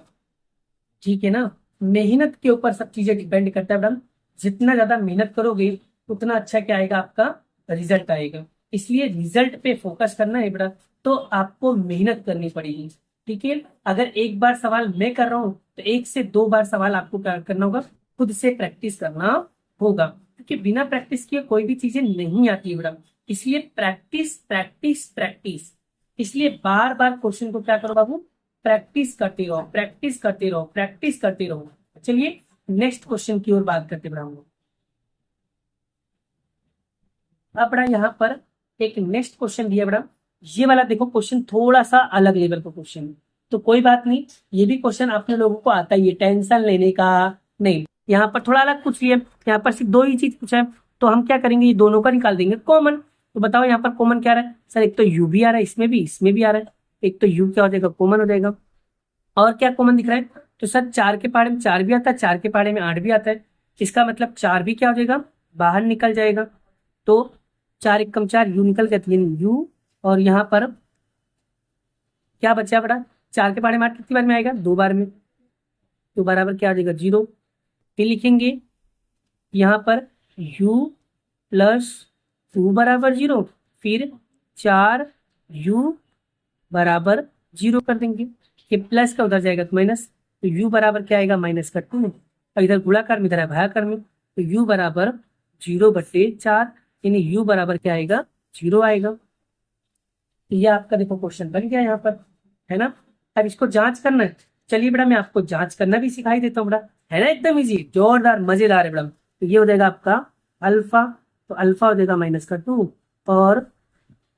ठीक है ना, मेहनत के ऊपर सब चीजें डिपेंड करता है बड़ा। जितना ज्यादा मेहनत करोगे उतना अच्छा क्या आएगा, आपका रिजल्ट आएगा। इसलिए रिजल्ट पे फोकस करना है बड़ा, तो आपको मेहनत करनी पड़ेगी। ठीक है, अगर एक बार सवाल मैं कर रहा हूँ तो 1 से 2 बार सवाल आपको क्या करना होगा, खुद से प्रैक्टिस करना होगा, क्योंकि बिना प्रैक्टिस किए कोई भी चीजें नहीं आती है बड़ा। इसलिए प्रैक्टिस प्रैक्टिस प्रैक्टिस, इसलिए बार बार क्वेश्चन को क्या करो बाबू, प्रैक्टिस करते रहो, प्रैक्टिस करते रहो, प्रैक्टिस करते रहो। चलिए नेक्स्ट क्वेश्चन की ओर बात करते बढ़ाऊंगा। अब बड़ा यहाँ पर एक नेक्स्ट क्वेश्चन दिया बड़ा, ये वाला देखो क्वेश्चन थोड़ा सा अलग लेवल का क्वेश्चन है, तो कोई बात नहीं, ये भी क्वेश्चन अपने लोगों को आता ही है, टेंशन लेने का नहीं। यहाँ पर थोड़ा अलग पूछ लिया, यहाँ पर सिर्फ 2 ही चीज पूछा है, तो हम क्या करेंगे, ये दोनों का निकाल देंगे कॉमन। तो बताओ यहाँ पर कॉमन क्या आ रहा है सर, एक तो यू भी आ रहा है, इसमें भी आ रहा है, एक तो यू क्या हो जाएगा, कॉमन हो जाएगा। और क्या कॉमन दिख रहा है, तो सर 4 के पहाड़े में 4 भी आता है, 4 के पहाड़े में 8 भी आता है, इसका मतलब 4 भी क्या हो जाएगा, बाहर निकल जाएगा। तो 4 1 कम 4, यू निकल गया, यू। और यहाँ पर क्या बचा बड़ा, 4 के पहाड़े में 8 कितनी बार में आएगा, 2 बार में, तो बराबर क्या आ जाएगा 0। फिर लिखेंगे यहाँ पर u प्लस 2 बराबर 0, फिर 4u बराबर 0 कर देंगे, ये प्लस का उधर जाएगा तो माइनस, तो u बराबर क्या आएगा, -2 में, और इधर गुणाकार में इधर है भागाकार में, तो u बराबर 0/4, यानी u बराबर क्या आएगा, 0 आएगा। तो ये आपका देखो क्वेश्चन बन गया यहाँ पर, है ना। अब इसको जांच करना है, चलिए बेटा मैं आपको जांच करना भी सिखाई देता हूँ बेटा, है ना, एकदम इजी, जोरदार मजेदार है बेटा। तो ये हो जाएगा आपका अल्फा, तो अल्फा हो जाएगा -2 और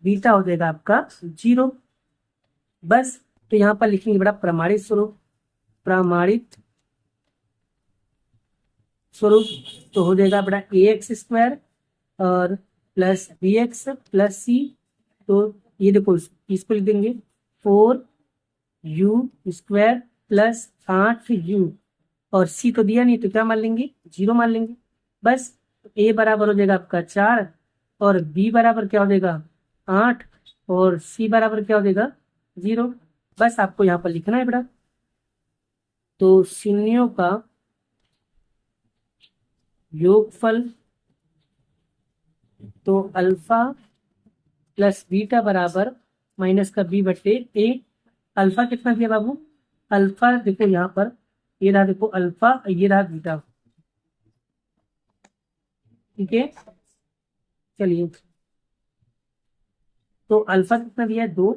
बीटा हो जाएगा आपका 0। बस, तो यहाँ पर लिखेंगे बेटा प्रमाणित स्वरूप, प्रमाणित स्वरूप, तो हो जाएगा बेटा ax² और प्लस bx प्लस c। तो ये देखो इसको लिख देंगे 4u² प्लस 8u, और c तो दिया नहीं तो क्या मान लेंगे, 0 मान लेंगे। बस, तो a बराबर हो जाएगा आपका 4 और b बराबर क्या हो जाएगा 8 और सी बराबर क्या हो जाएगा 0। बस आपको यहाँ पर लिखना है बेटा। तो शून्यों का योगफल, तो अल्फा प्लस बीटा बराबर माइनस का बी बटे ए। अल्फा कितना दिया बाबू, अल्फा देखो यहाँ पर, ये रहा देखो अल्फा, ये रहा बीटा। ठीक है, चलिए तो अल्फा कितना दिया है 2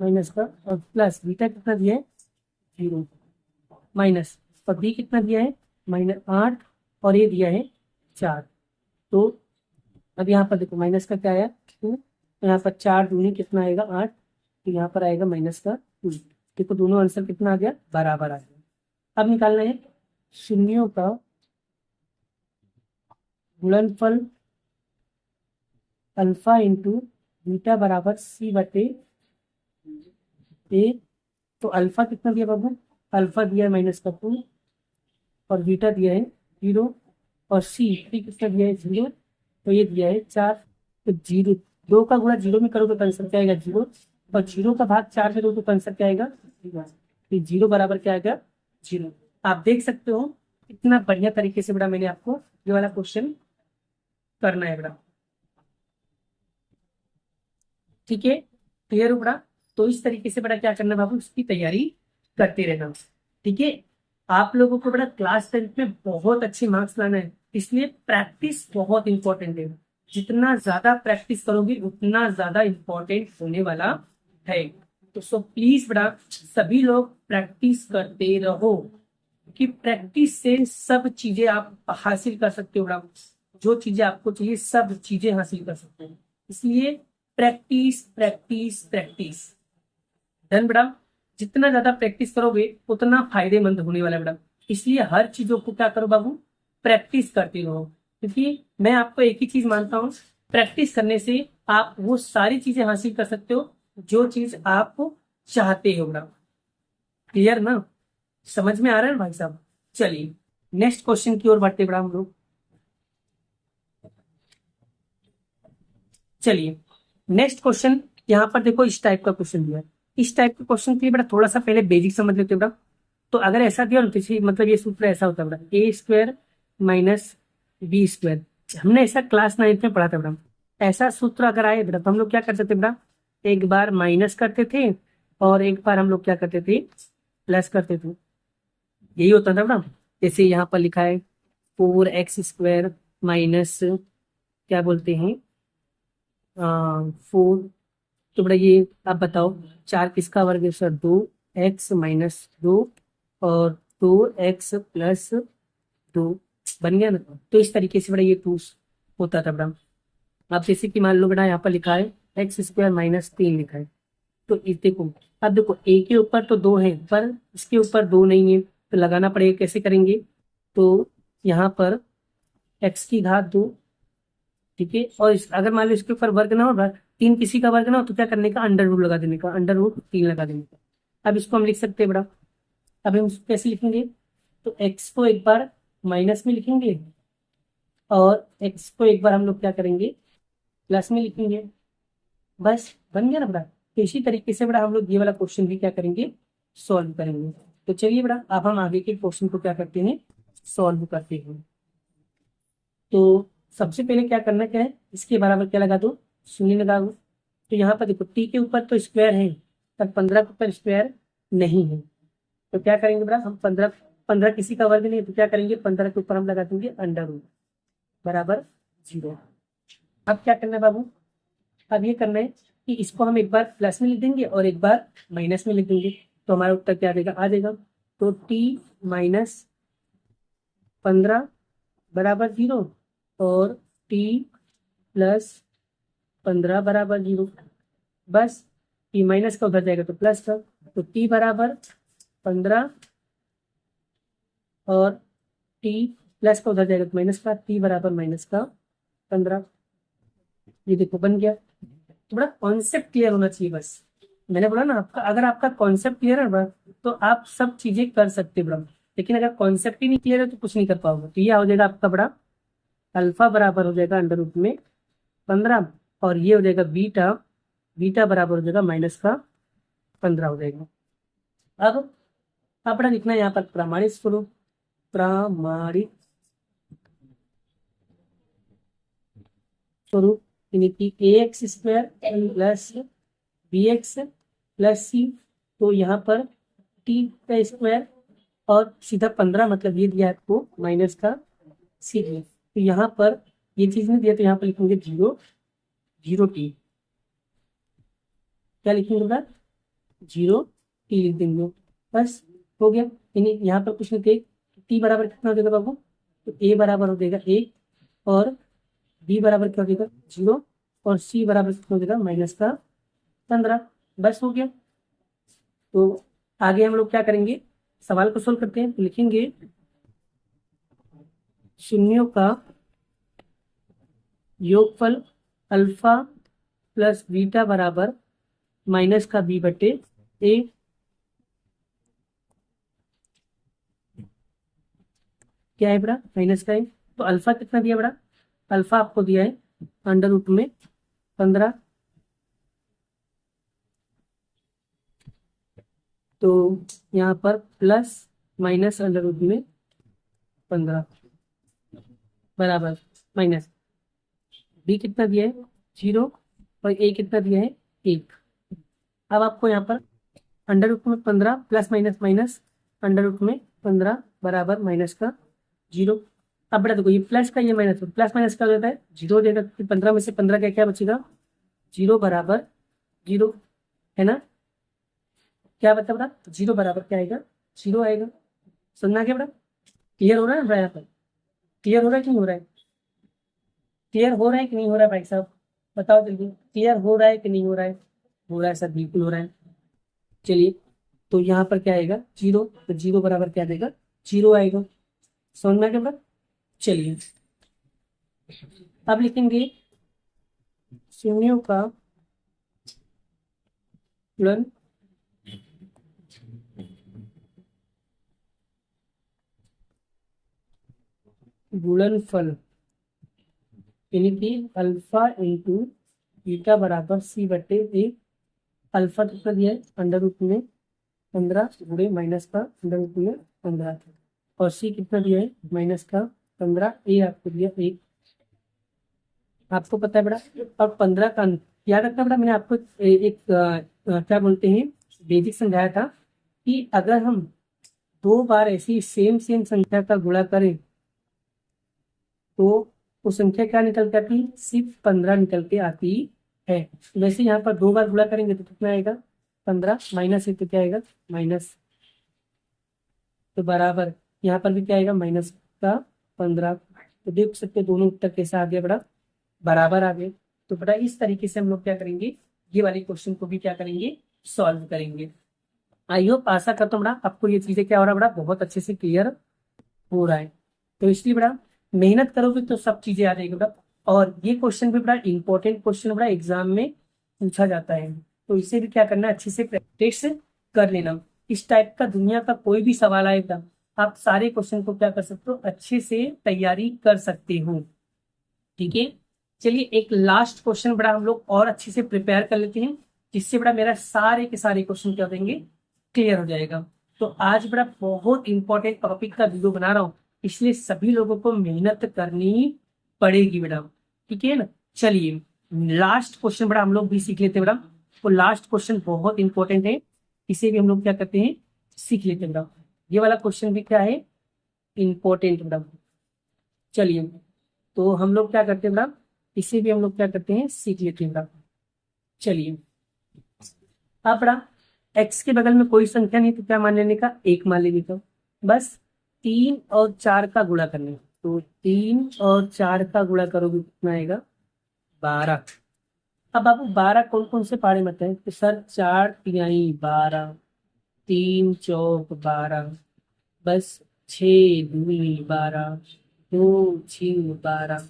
माइनस का, और प्लस बीटा कितना दिया है 0 माइनस, और बी कितना दिया है -8, और ये दिया है 4। तो अब यहाँ पर देखो माइनस का क्या आया 2, तो यहाँ पर 4 दूनी कितना आएगा 8, तो यहाँ पर आएगा माइनस का 2। देखो दोनों आंसर कितना आ गया, बराबर आ गया। अब निकालना है शून्यों का गुणनफल अल्फा इंटू बीटा बराबर सी बटे ए। तो अल्फा कितना दिया बाबू, अल्फा दिया है -2, और बीटा दिया है 0, और सी कितना दिया है 0, तो ये दिया है 4। तो 0, 2 का गुणा 0 में करो तो आंसर क्या आएगा 0, और 0 का भाग 4 में दो तो आंसर क्या आएगा 0। तो 0 बराबर क्या आएगा 0। आप देख सकते हो कितना बढ़िया तरीके से बेटा मैंने आपको ये वाला क्वेश्चन करना है बेटा। ठीक है, क्लियर हो बेटा। तो इस तरीके से बेटा क्या करना है बाबू, इसकी तैयारी करते रहना। ठीक है, आप लोगों को बेटा क्लास 10th में बहुत अच्छे मार्क्स लाना है, इसलिए प्रैक्टिस बहुत इंपॉर्टेंट है। जितना ज्यादा प्रैक्टिस करोगे उतना ज्यादा इंपॉर्टेंट होने वाला है। तो सो प्लीज बेटा सभी लोग प्रैक्टिस करते रहो, कि प्रैक्टिस से सब चीजें आप हासिल कर सकते हो बेटा। जो चीजें आपको चाहिए सब चीजें हासिल कर सकते हो, इसलिए प्रैक्टिस प्रैक्टिस प्रैक्टिस। डन बेटा, जितना ज्यादा प्रैक्टिस करोगे उतना फायदेमंद होने वाला है बेटा। इसलिए हर चीजों को क्या करो बाबू, प्रैक्टिस करते रहो। क्योंकि मैं आपको एक ही चीज मानता हूँ, प्रैक्टिस करने से आप वो सारी चीजें हासिल कर सकते हो जो चीज आप चाहते हो बेटा। क्लियर ना, समझ में आ रहा है भाई साहब। चलिए नेक्स्ट क्वेश्चन की ओर बढ़ते बेटा हम लोग। चलिए नेक्स्ट क्वेश्चन, यहाँ पर देखो इस टाइप का क्वेश्चन दिया है। इस टाइप के क्वेश्चन के लिए बेटा थोड़ा सा पहले बेसिक समझ लेते बेटा। तो अगर ऐसा दिया तो मतलब ये सूत्र ऐसा होता है बेटा, ए स्क्वायर माइनस बी स्क्वायर। हमने ऐसा क्लास 9th में पढ़ा था बेटा। ऐसा सूत्र अगर आए बेटा तो हम लोग क्या करते थे बेटा, एक बार माइनस करते थे और एक बार हम लोग क्या करते थे प्लस करते थे। यही होता था बेटा। जैसे यहाँ पर लिखा है 4x² माइनस क्या बोलते हैं 4। तो बेटा ये आप बताओ 4 किसका वर्ग है सर, 2x माइनस 2 और 2x प्लस 2 बन गया ना। तो इस तरीके से बेटा ये 2 होता था बेटा। अब जैसे कि मान लो बेटा यहाँ पर लिखा है x² माइनस 3 लिखा है, तो इस देखो अब देखो a के ऊपर तो 2 है पर इसके ऊपर 2 नहीं है, तो लगाना पड़ेगा। कैसे करेंगे, तो यहाँ पर x की घात 2, ठीक है, और अगर मान लो इसके ऊपर वर्ग ना हो, 3 किसी का वर्ग ना हो, तो क्या करने का अंडर रूट लगा देने का, अंडर रूट 3 लगा देने का। अब इसको हम लिख सकते हैं बेटा। अब हम इसको कैसे लिखेंगे, तो x को एक बार माइनस में लिखेंगे और x को एक बार हम लोग क्या करेंगे प्लस में लिखेंगे। बस बन गया ना बेटा। तो इसी तरीके से बेटा हम लोग ये वाला क्वेश्चन भी क्या करेंगे सॉल्व करेंगे। तो चलिए बेटा अब हम आगे के क्वेश्चन को क्या करते हैं सॉल्व करते हैं। तो सबसे पहले क्या करना क्या है, इसके बराबर क्या लगा दो, शून्य लगा दो। तो यहाँ पर देखो टी के ऊपर तो स्क्वायर है पर 15 के ऊपर स्क्वायर नहीं है, तो क्या करेंगे बेटा हम 15 किसी का वर्ग नहीं है, तो क्या करेंगे 15 के ऊपर हम लगा देंगे अंडर रूट बराबर 0। अब क्या करना है बाबू, अब ये करना है कि इसको हम एक बार प्लस में लिख देंगे और एक बार माइनस में लिख देंगे, तो हमारा उत्तर क्या आ जाएगा। तो t माइनस 15 बराबर 0 और t प्लस 15 बराबर 0। बस t माइनस का उधर जाएगा तो प्लस का, तो t बराबर 15 और t प्लस का उधर जाएगा तो माइनस का, t बराबर माइनस का 15। ये देखो बन गया। तो बड़ा कॉन्सेप्ट क्लियर होना चाहिए बस। मैंने बोला ना आपका, अगर आपका कॉन्सेप्ट क्लियर है बड़ा तो आप सब चीजें कर सकते बड़ा, लेकिन अगर कॉन्सेप्ट ही नहीं क्लियर है तो कुछ नहीं कर पाओगे। तो ये हो जाएगा आपका बड़ा अल्फा बराबर हो जाएगा अंडर रूट में 15 और ये हो जाएगा बीटा बीटा बराबर हो जाएगा -15 हो जाएगा। अब अपना लिखना है यहाँ पर प्रामाणिक स्वरूप, प्रामाणिक स्वरूप यानी कि ax² plus bx plus c, तो यहाँ पर t का स्क्वायर और सीधा 15 मतलब ये दिया है आपको माइनस का c दिया, तो यहाँ पर ये चीज नहीं दिया तो यहाँ पर लिखेंगे 0 क्या लिखेंगे बेटा 0 t लिख देंगे, बस हो गया। यानी यहाँ पर कुछ नहीं थे, t बराबर कितना हो जाएगा बाबू, तो a बराबर हो जाएगा 1 और b बराबर क्या हो जाएगा 0 और c बराबर कितना हो जाएगा -15, बस हो गया। तो आगे हम लोग क्या करेंगे, सवाल को सोल्व करते हैं। तो लिखेंगे शून्यों का योगफल अल्फा प्लस बीटा बराबर माइनस का b बटे a, क्या है बड़ा माइनस का a, तो अल्फा कितना दिया बड़ा, अल्फा आपको दिया है √15, तो यहाँ पर प्लस माइनस √15 बराबर माइनस b कितना दिया है 0 और a कितना दिया है 1। अब आपको यहाँ पर √15 प्लस माइनस माइनस √15 बराबर माइनस का 0। अब बेटा देखो ये प्लस का ये माइनस, प्लस माइनस का हो जाता है 0 हो जाएगा, 15 में से 15 क्या क्या बचेगा 0 बराबर 0 है ना, क्या बता बेटा 0 बराबर क्या आएगा 0 आएगा। सुनना क्या बेटा, क्लियर हो रहा है ना यहाँ पर, क्लियर हो रहा है कि नहीं हो रहा है, क्लियर हो रहा है कि नहीं हो रहा है भाई साहब, बताओ जल्दी, क्लियर हो रहा है कि नहीं हो रहा है, हो रहा है सर, बिल्कुल हो रहा है। चलिए तो यहाँ पर क्या आएगा 0, तो 0 बराबर क्या देगा 0 आएगा, समझ में आ गया बेटा। चलिए अब लिखेंगे शून्यों का गुणन गुणनफल यानी कि अल्फा इंटू बीटा बराबर c बटे a, अल्फा कितना दिया है √15 गुणे माइनस का √15 और c कितना दिया है -15, a आपको दिया 1, आपको पता है बेटा। और 15 का याद रखना बेटा, मैंने आपको एक क्या बोलते हैं बेसिक समझाया था कि अगर हम 2 बार ऐसी सेम संख्या का गुणा करें तो वो संख्या क्या निकल के आती है, सिर्फ 15 निकल के आती है। वैसे यहाँ पर 2 बार गुणा करेंगे तो कितना आएगा 15 माइनस 1 तो क्या आएगा माइनस, तो बराबर यहाँ पर भी क्या आएगा -15। तो देख सकते हैं दोनों उत्तर कैसा आ गया बेटा, बराबर आ गए। तो बेटा इस तरीके से हम लोग क्या करेंगे, ये वाले क्वेश्चन को भी क्या करेंगे सॉल्व करेंगे। आई होप आशा करता हूँ बेटा आपको ये चीजें क्या हो रहा है बेटा बहुत अच्छे से क्लियर हो रहा है। तो इसलिए बेटा मेहनत करोगे तो सब चीजें आ जाएगी बेटा, और ये क्वेश्चन भी बड़ा इंपॉर्टेंट क्वेश्चन बड़ा एग्जाम में पूछा जाता है, तो इसे भी क्या करना है अच्छे से प्रैक्टिस कर लेना। इस टाइप का दुनिया का कोई भी सवाल आएगा आप सारे क्वेश्चन को क्या कर सकते हो अच्छे से तैयारी कर सकते हो, ठीक है। चलिए एक लास्ट क्वेश्चन बड़ा हम लोग और अच्छे से प्रिपेयर कर लेते हैं, जिससे बड़ा मेरा सारे के सारे क्वेश्चन क्या हो जाएंगे क्लियर हो जाएगा। तो आज बड़ा बहुत इंपॉर्टेंट टॉपिक का वीडियो बना रहा हूँ, इसलिए सभी लोगों को मेहनत करनी पड़ेगी बेटा, ठीक है ना। चलिए लास्ट क्वेश्चन बड़ा हम लोग भी सीख लेते हैं बेटा, तो लास्ट क्वेश्चन बहुत इंपॉर्टेंट है, इसे भी हम लोग क्या करते हैं सीख लेते हैं बेटा। ये वाला क्वेश्चन भी क्या है इंपॉर्टेंट बेटा। चलिए तो हम लोग क्या करते हैं बेटा, इसे भी हम लोग क्या करते हैं सीख लेते हैं बेटा। चलिए अब बेटा x के बगल में कोई संख्या नहीं तो क्या मान लेने का 1 मान लेने का, बस 3 और 4 का गुणा करने, तो 3 और 4 का गुणा करोगे कितना आएगा 12। अब बाबू 12 कौन कौन से पारे में हैं, तो सर 4 तिहाई 12, 3 चौक 12, बस 6 दूनी 12, 2 6 12,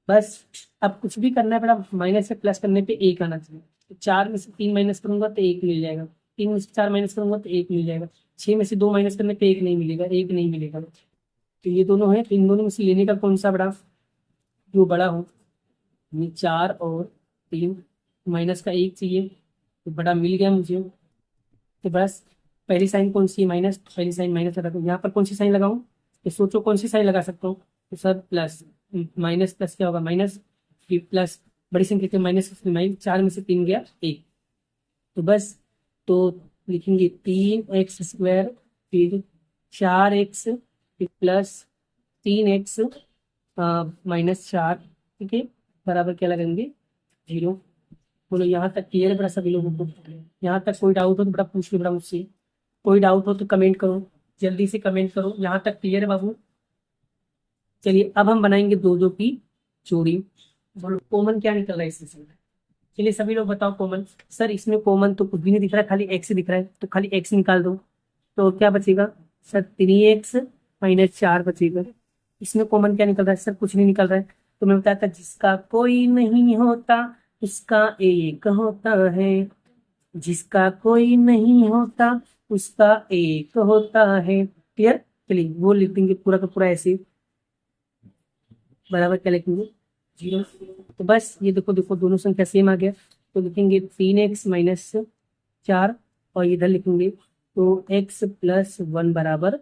बस अब कुछ भी करना है बेटा माइनस से प्लस करने पे 1 आना चाहिए। तो 4 में से 3 माइनस करूंगा तो 1 मिल जाएगा, 3 में से 4 माइनस करूंगा तो 1 मिल जाएगा, 6 में से 2 माइनस करने पे 1 नहीं मिलेगा, 1 नहीं मिलेगा। तो ये दोनों है, तो इन दोनों में से लेने का कौन सा बड़ा जो बड़ा हो, 4 और 3, माइनस का 1 चाहिए, तो बड़ा मिल गया मुझे। तो बस पहली साइन कौन सी है, माइनस, पहली साइन माइनस लगा दूँ। यहाँ पर कौन सी साइन लगाऊं, तो सोचो कौन सी साइन लगा सकता हूँ। तो सर प्लस, माइनस प्लस क्या होगा, माइनस, फिर प्लस, बड़ी संख्या के माइनस, 4 में से 3 गया 1। तो बस, तो लिखेंगे 3x² फिर 4x फिर प्लस 3x -4, ठीक है, बराबर क्या लगाएंगे, 0। बोलो यहाँ तक क्लियर है बड़ा सभी लोगों को? यहाँ तक कोई डाउट हो तो बड़ा पूछ लो बड़ा मुझसे। कोई डाउट हो तो कमेंट करो, जल्दी से कमेंट करो। यहाँ तक क्लियर है बाबू? चलिए अब हम बनाएंगे दो दो की जोड़ी। बोलो कॉमन क्या निकल रहा है इससे? चलिए सभी लोग बताओ कॉमन। सर इसमें कॉमन तो कुछ भी नहीं दिख रहा है, खाली एक्स दिख रहा है, तो खाली एक्स निकाल दो। तो क्या बचेगा सर, 3x -4 बचेगा। इसमें कॉमन क्या निकल रहा है सर, कुछ नहीं निकल रहा है। तो मैं बताया था जिसका कोई नहीं होता उसका एक होता है, जिसका कोई नहीं होता उसका एक होता है। क्लियर? चलिए वो लिख देंगे पूरा का पूरा ऐसे, बराबर क्या लिखेंगे, 0। तो बस ये देखो देखो दोनों संख्या सेम आ गया, तो लिखेंगे 3x -4 और इधर लिखेंगे तो x+1 बराबर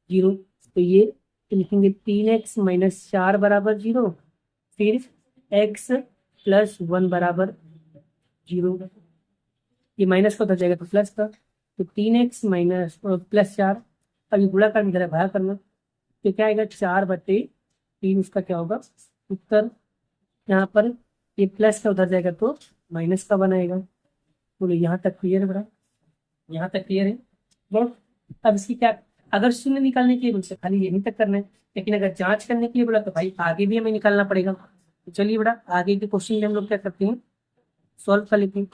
0। तो ये तो लिखेंगे 3x -4 बराबर 0, फिर x+1 बराबर 0। ये माइनस का उधर जाएगा तो प्लस का, तो 3x +4। अब ये गुणा कर इधर भाग करना, तो क्या आएगा 4/3, इसका क्या होगा उत्तर। यहाँ पर ये प्लस का उधर जाएगा तो माइनस का बनाएगा। बोलो यहाँ तक क्लियर है बड़ा? यहाँ तक क्लियर है? बोलो अब इसकी क्या, अगर शून्य निकालने के लिए बोलते खाली यहीं तक करना है, लेकिन अगर जांच करने के लिए बोला तो भाई आगे भी हमें निकालना पड़ेगा। तो चलिए बड़ा आगे के क्वेश्चन में हम लोग क्या करते हैं, सॉल्व कर लेते हैं।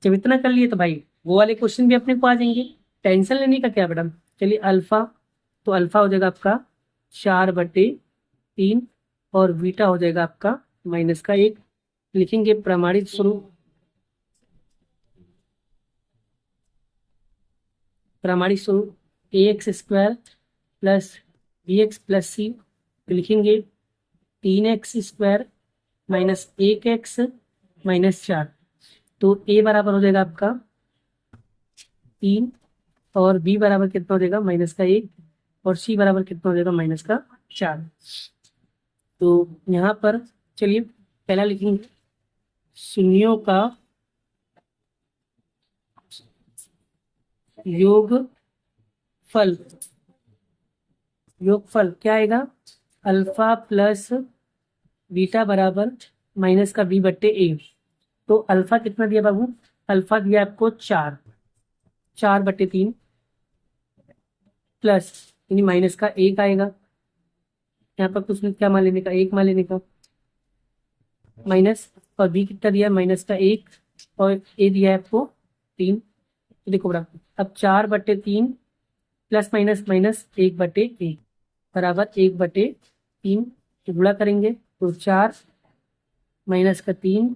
जब इतना कर लिए तो भाई वो वाले क्वेश्चन भी अपने को आ जाएंगे, टेंशन लेने का क्या बड़ा। चलिए अल्फा, तो अल्फा हो जाएगा आपका 4/3 और बीटा हो जाएगा आपका -1। लिखेंगे प्रमाणित स्वरूप, प्रमाणित स्वरूप ax² + bx + c, लिखेंगे 3x² -1x -4। तो a बराबर हो जाएगा आपका 3 और b बराबर कितना हो जाएगा -1 और c बराबर कितना हो जाएगा -4। तो यहाँ पर चलिए पहला लिखेंगे शून्यों का योगफल। योगफल क्या आएगा, अल्फा प्लस बीटा बराबर -b/a। तो अल्फा कितना दिया बाबू, अल्फा दिया आपको 4/3 प्लस यानी -1 आएगा। यहाँ पर कुछ क्या मान लेने का, 1 मान लेने का माइनस, और बी कितना दिया -1 और ए दिया है आपको 3। तो देखो बड़ा, अब 4/3 प्लस माइनस माइनस 1/1 बराबर 1/3। तो गुणा करेंगे तो 4 -3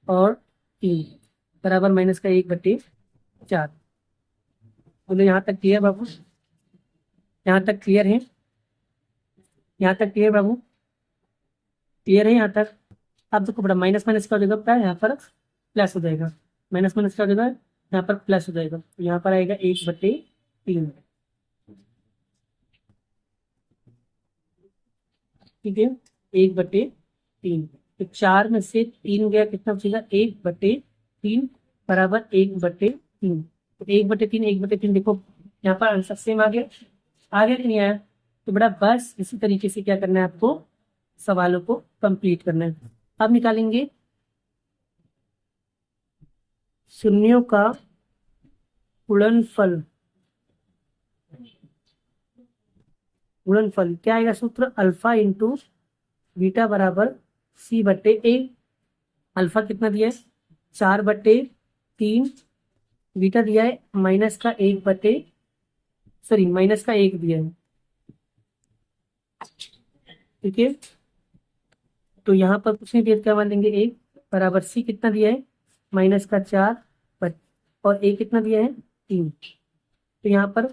और 3 बराबर -1/4। बोलो यहाँ तक क्लियर बाबू? यहाँ तक क्लियर है? यहाँ तक क्लियर बाबू? क्लियर है यहाँ तक? अब देखो बड़ा माइनस माइनस क्या हो जाएगा, यहाँ पर प्लस हो जाएगा, माइनस माइनस क्या हो जाएगा, यहाँ पर प्लस हो जाएगा। तो यहाँ पर आएगा 1/3, ठीक है, 1/3। तो 4 में से 3 गया, कितना बचेगा 1/3 बराबर 1/3। तो 1/3 1/3 देखो यहाँ पर आंसर सेम आ गया, आ गया कि नहीं आया? तो बड़ा बस इसी तरीके से क्या करना है आपको, सवालों को कंप्लीट करना है। अब निकालेंगे शून्यों का गुणनफल। गुणनफल क्या आएगा सूत्र, अल्फा इंटू बीटा बराबर c/a। अल्फा कितना दिया है 4/3, बीटा दिया है -1 दिया है, ठीक है। तो यहाँ पर कुछ नहीं दिया, क्या मान लेंगे 1 बराबर c कितना दिया है -4 और a कितना दिया है 3। तो यहाँ पर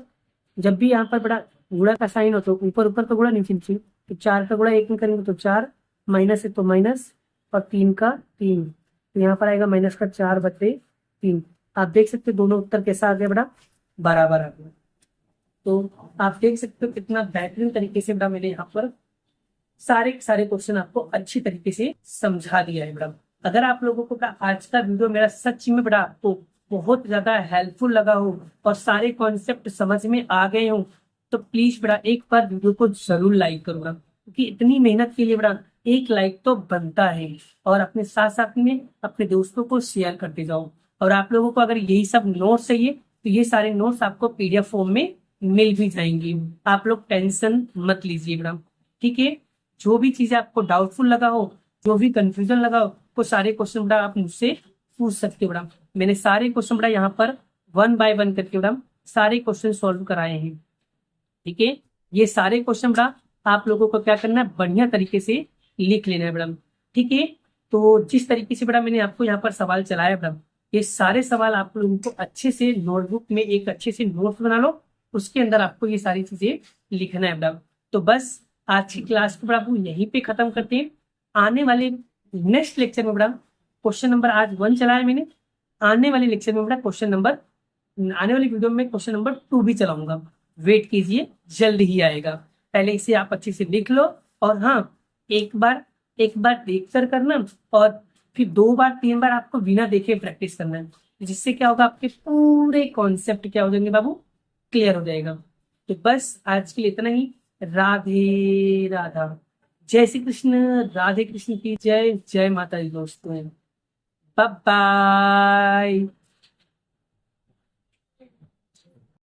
जब भी यहाँ पर बड़ा गुणा का साइन हो तो ऊपर ऊपर का गुणा नीचे नीचे, तो 4 का गुणा 1 में करेंगे तो 4, माइनस है तो माइनस और 3 का 3। तो यहाँ पर आएगा -4/3। आप देख सकते हो दोनों उत्तर कैसा आ गया बेटा, बराबर आ गया। तो आप देख सकते हो कितना बेहतरीन तरीके से बेटा मैंने यहाँ पर सारे सारे क्वेश्चन आपको अच्छी तरीके से समझा दिया है बेटा। अगर आप लोगों को आज का वीडियो मेरा सच में बेटा आपको बहुत ज्यादा हेल्पफुल लगा हो और सारे कॉन्सेप्ट समझ में आ गए हो, तो प्लीज बेटा एक बार वीडियो को जरूर लाइक करूंगा, क्योंकि इतनी मेहनत के लिए बेटा एक लाइक तो बनता है। और अपने साथ साथ में अपने दोस्तों को शेयर करते जाओ। और आप लोगों को अगर यही सब नोट्स चाहिए तो ये सारे नोट्स आपको PDF फॉर्म में मिल भी जाएंगी। आप लोग टेंशन मत लीजिए बेटा, ठीक है। जो भी चीजें आपको डाउटफुल लगा हो, जो भी कंफ्यूजन लगा हो, वो सारे क्वेश्चन बेटा आप मुझसे पूछ सकते हो बेटा। मैंने सारे क्वेश्चन बेटा यहाँ पर 1 बाय 1 करके बेटा सारे क्वेश्चन सॉल्व कराए हैं, ठीक है। ये सारे क्वेश्चन बेटा आप लोगों को क्या करना है, बढ़िया तरीके से लिख लेना है बेटा, ठीक है। तो जिस तरीके से बेटा मैंने आपको यहाँ पर सवाल चलाया बेटा, ये सारे सवाल आप लोगों को अच्छे से नोटबुक में एक अच्छे से नोट्स बना लो, उसके अंदर आपको ये सारी चीजें लिखना है बेटा। तो बस आज की क्लास को बेटा हम यहीं पे खत्म करते हैं। आने वाले नेक्स्ट लेक्चर में बेटा क्वेश्चन नंबर आज 1 चलाया मैंने, आने वाले लेक्चर में बेटा आने वाली वीडियो में क्वेश्चन नंबर 2 भी चलाऊंगा। वेट कीजिए, जल्द ही आएगा। पहले इसे आप अच्छे से लिख लो, और हाँ, एक बार देख कर करना, और फिर 2 बार 3 बार आपको बिना देखे प्रैक्टिस करना है, जिससे क्या होगा, आपके पूरे कॉन्सेप्ट क्या हो जाएंगे बाबू, क्लियर हो जाएगा। तो बस आज के लिए इतना ही। राधे राधा, जय श्री कृष्ण, राधे कृष्ण की जय, जय माता दी दोस्तों, बाय बाय।